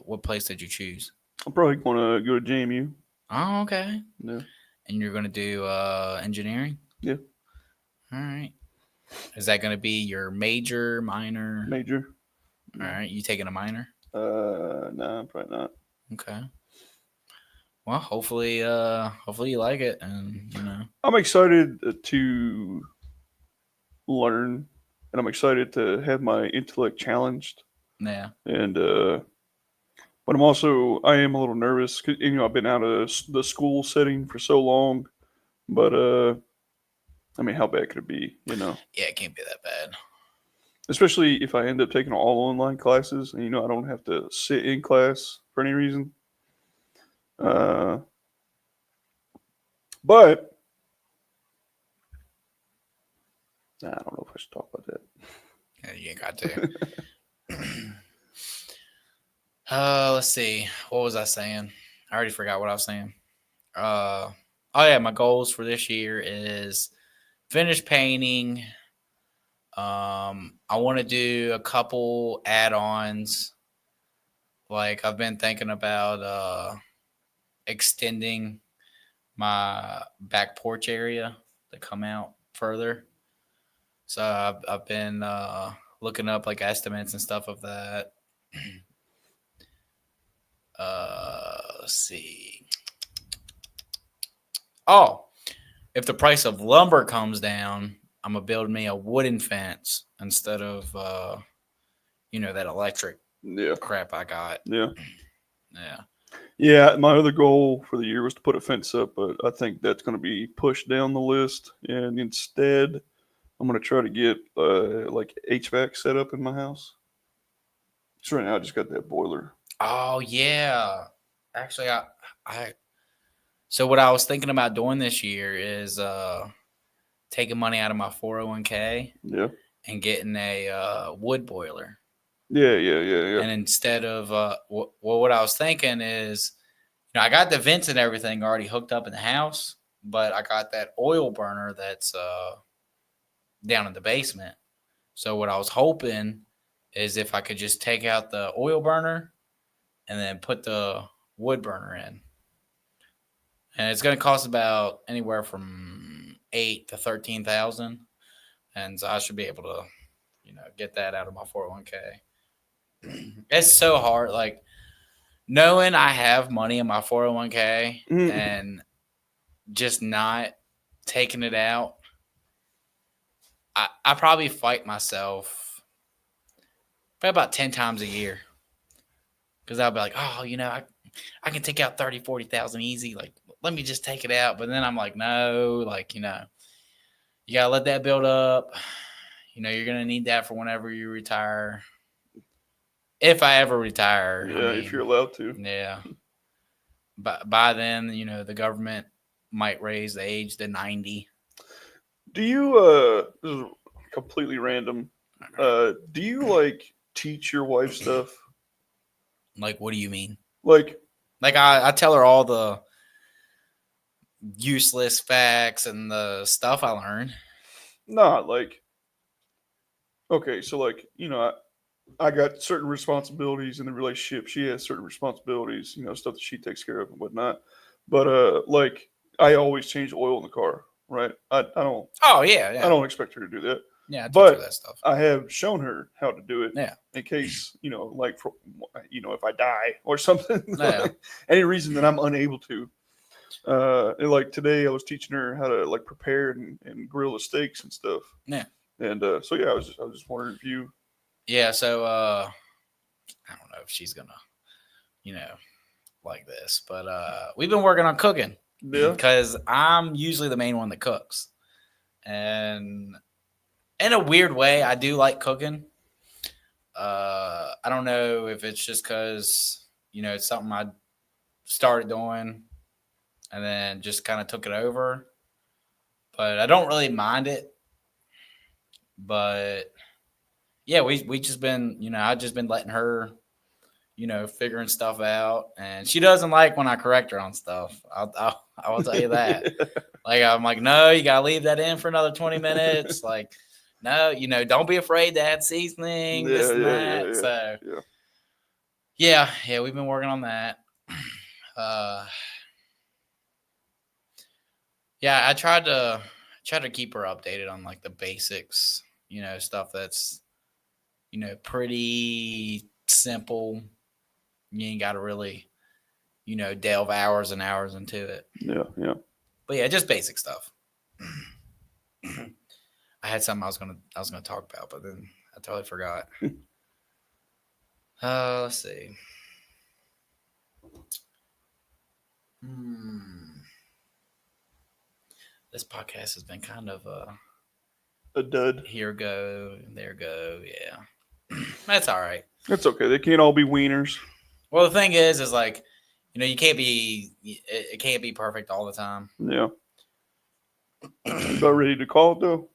what place did you choose? I'm probably going to go to JMU. Oh, okay. Yeah. And you're going to do engineering? Yeah. All right. Is that going to be your major, minor? Major. All right. You taking a minor? No, probably not. Okay. Well, hopefully you like it, and I'm excited to learn, and I'm excited to have my intellect challenged. Yeah. And but I am a little nervous because I've been out of the school setting for so long. But I mean, how bad could it be? Yeah, it can't be that bad. Especially if I end up taking all online classes, and I don't have to sit in class for any reason. But I don't know if I should talk about that. Yeah, you ain't got to. Let's see. What was I saying? I already forgot what I was saying. Oh yeah, my goals for this year is finish painting. I want to do a couple add-ons. Like, I've been thinking about extending my back porch area to come out further. So I've been looking up like estimates and stuff of that. Let's see. Oh, if the price of lumber comes down, I'm gonna build me a wooden fence instead of that electric crap I got. Yeah. Yeah. Yeah, my other goal for the year was to put a fence up, but I think that's going to be pushed down the list. And instead, I'm going to try to get like HVAC set up in my house. So right now, I just got that boiler. Oh yeah. Actually, I so what I was thinking about doing this year is taking money out of my 401k Yeah, and getting a wood boiler. yeah. And instead of what I was thinking is, I got the vents and everything already hooked up in the house, but I got that oil burner that's down in the basement. So what I was hoping is if I could just take out the oil burner and then put the wood burner in. And it's going to cost about anywhere from 8 to 13,000, and so I should be able to, get that out of my 401k. It's so hard, like knowing I have money in my 401k and just not taking it out. I probably fight myself probably about 10 times a year because I'll be like, oh, I can take out 30, 40,000 easy. Like, let me just take it out. But then I'm like, no, like, you got to let that build up. You're going to need that for whenever you retire. If I ever retire. Yeah, if you're allowed to. Yeah. But by then, the government might raise the age to 90. Do you, this is completely random. Do you like teach your wife stuff? Like, what do you mean? Like I tell her all the useless facts and the stuff I learned. Not like, okay, so like, I got certain responsibilities in the relationship. She has certain responsibilities, stuff that she takes care of and whatnot. But like, I always change oil in the car, right? I don't. Oh yeah. I don't expect her to do that. Yeah, I teach but her that stuff. I have shown her how to do it. Yeah. In case like for, if I die or something, Yeah. like, any reason that I'm unable to. And like today, I was teaching her how to like prepare and grill the steaks and stuff. Yeah. And so yeah, I was just wondering if you. Yeah. So I don't know if she's gonna, like this, but we've been working on cooking. Yeah. Because I'm usually the main one that cooks, and in a weird way, I do like cooking. I don't know if it's just because it's something I started doing and then just kind of took it over, but I don't really mind it. But yeah, we just been I've just been letting her figuring stuff out, and she doesn't like when I correct her on stuff. I will tell you that. Like, I'm like, no, you gotta leave that in for another 20 minutes. Like, no, don't be afraid to add seasoning, this and that. Yeah. So yeah, we've been working on that. Yeah, I tried to keep her updated on like the basics, stuff that's pretty simple. You ain't got to really, delve hours and hours into it. Yeah. But yeah, just basic stuff. I had something I was gonna talk about, but then I totally forgot. Let's see. This podcast has been kind of a dud. Here go, there go. Yeah, that's all right. That's okay. They can't all be wieners. Well, the thing is like, you can't be. It can't be perfect all the time. Yeah. About ready to call it though.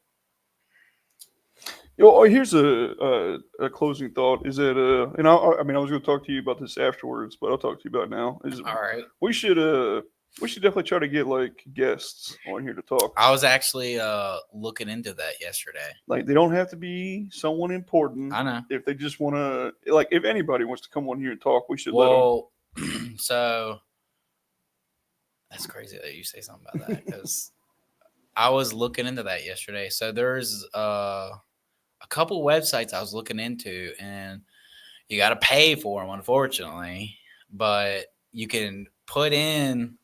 Here's a closing thought. Is that and I was going to talk to you about this afterwards, but I'll talk to you about it now. All right. We should definitely try to get like guests on here to talk. I was actually looking into that yesterday. Like, they don't have to be someone important. I know. If they just want to, like, if anybody wants to come on here and talk, we should let them. So that's crazy that you say something about that, because I was looking into that yesterday. So there's a couple websites I was looking into, and you got to pay for them, unfortunately, but you can put in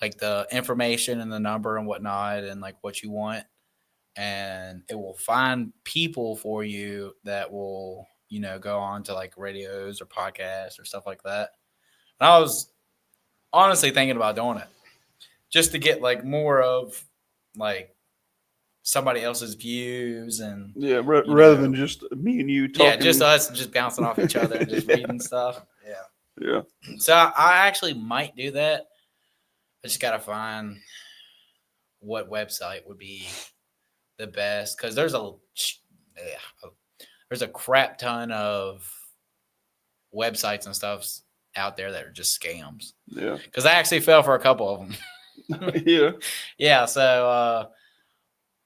like the information and the number and whatnot and like what you want, and it will find people for you that will, go on to like radios or podcasts or stuff like that. And I was honestly thinking about doing it just to get like more of like somebody else's views and Yeah, you rather know, than just me and you talking. yeah, just us just bouncing off each other and just reading stuff. Yeah. Yeah. So I actually might do that. I just gotta find what website would be the best because there's a crap ton of websites and stuff out there that are just scams. Yeah. Because I actually fell for a couple of them. Yeah. Yeah. So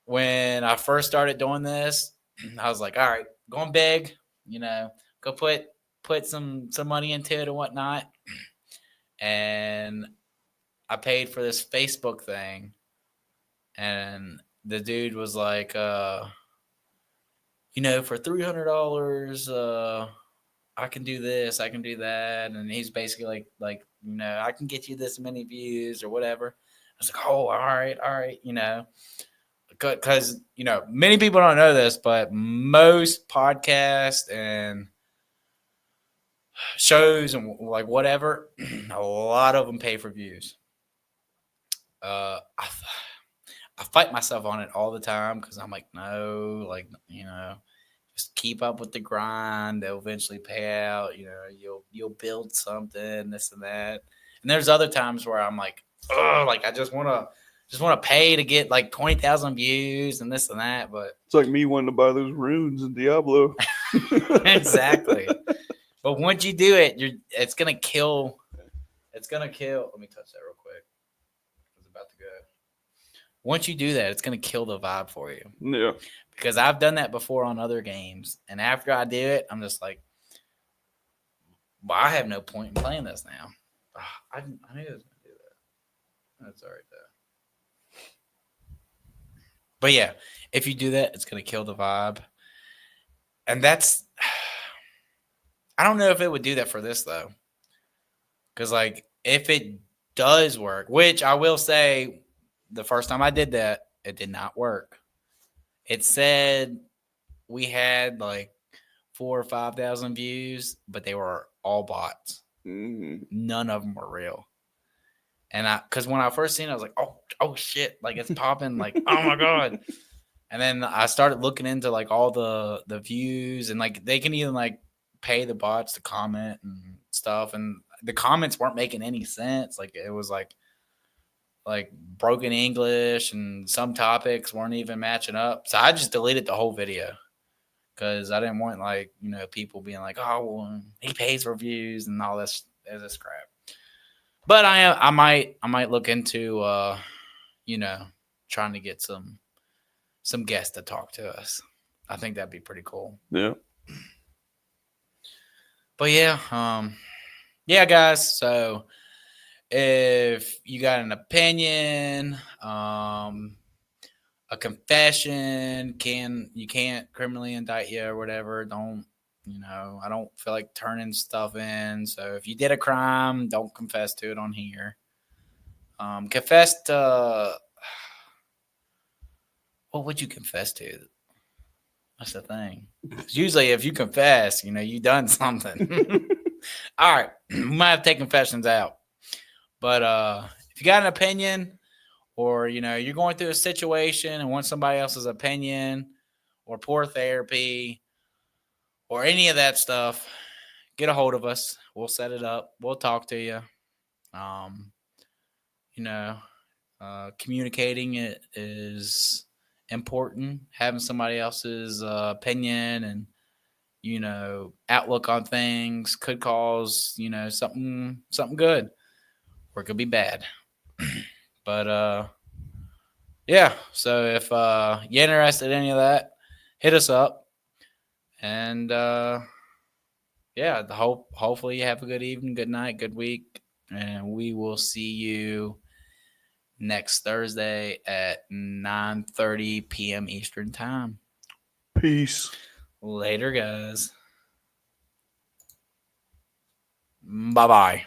when I first started doing this, I was like, all right, going big, go put some money into it and whatnot. And I paid for this Facebook thing. And the dude was like, for $300, I can do this, I can do that. And he's basically like, I can get you this many views or whatever. I was like, oh, all right, because many people don't know this, but most podcasts and shows and like whatever, a lot of them pay for views. I fight myself on it all the time because I'm like, no, like just keep up with the grind. They'll eventually pay out. You'll build something, this and that. And there's other times where I'm like, oh, like I just want to pay to get like 20,000 views and this and that. But It's like me wanting to buy those runes in Diablo. exactly. But once you do it, it's gonna kill. It's gonna kill. Let me touch that real quick. I was about to go. Once you do that, it's gonna kill the vibe for you. Yeah. Because I've done that before on other games, and after I do it, I'm just like, well, I have no point in playing this now. I knew I was gonna do that. That's all right though. But yeah, if you do that, it's gonna kill the vibe, and that's. I don't know if it would do that for this though, because like if it does work, which I will say, the first time I did that, it did not work. It said we had like 4,000 or 5,000 views, but they were all bots. Mm-hmm. None of them were real. And because when I first seen it, I was like, oh shit, like it's popping, like oh my god. And then I started looking into like all the views, and like they can even like pay the bots to comment and stuff, and the comments weren't making any sense. Like it was like broken English, and some topics weren't even matching up. So I just deleted the whole video because I didn't want like people being like, oh, well, he pays for views and all this crap. But I might look into trying to get some guests to talk to us. I think that'd be pretty cool. Yeah. But yeah, guys. So if you got an opinion, a confession, you can't criminally indict you or whatever. Don't I don't feel like turning stuff in. So if you did a crime, don't confess to it on here. Confess to what would you confess to? That's the thing. 'Cause usually if you confess, you done something. All right. We might have to take confessions out. But if you got an opinion, or you're going through a situation and want somebody else's opinion, or poor therapy, or any of that stuff, get a hold of us. We'll set it up. We'll talk to you. Communicating it is important. Having somebody else's opinion and outlook on things could cause something good, or it could be bad. But yeah. So if you're interested in any of that, hit us up. And yeah, hopefully you have a good evening, good night, good week, and we will see you next Thursday at 9:30 p.m. Eastern Time. Peace. Later, guys. Bye-bye.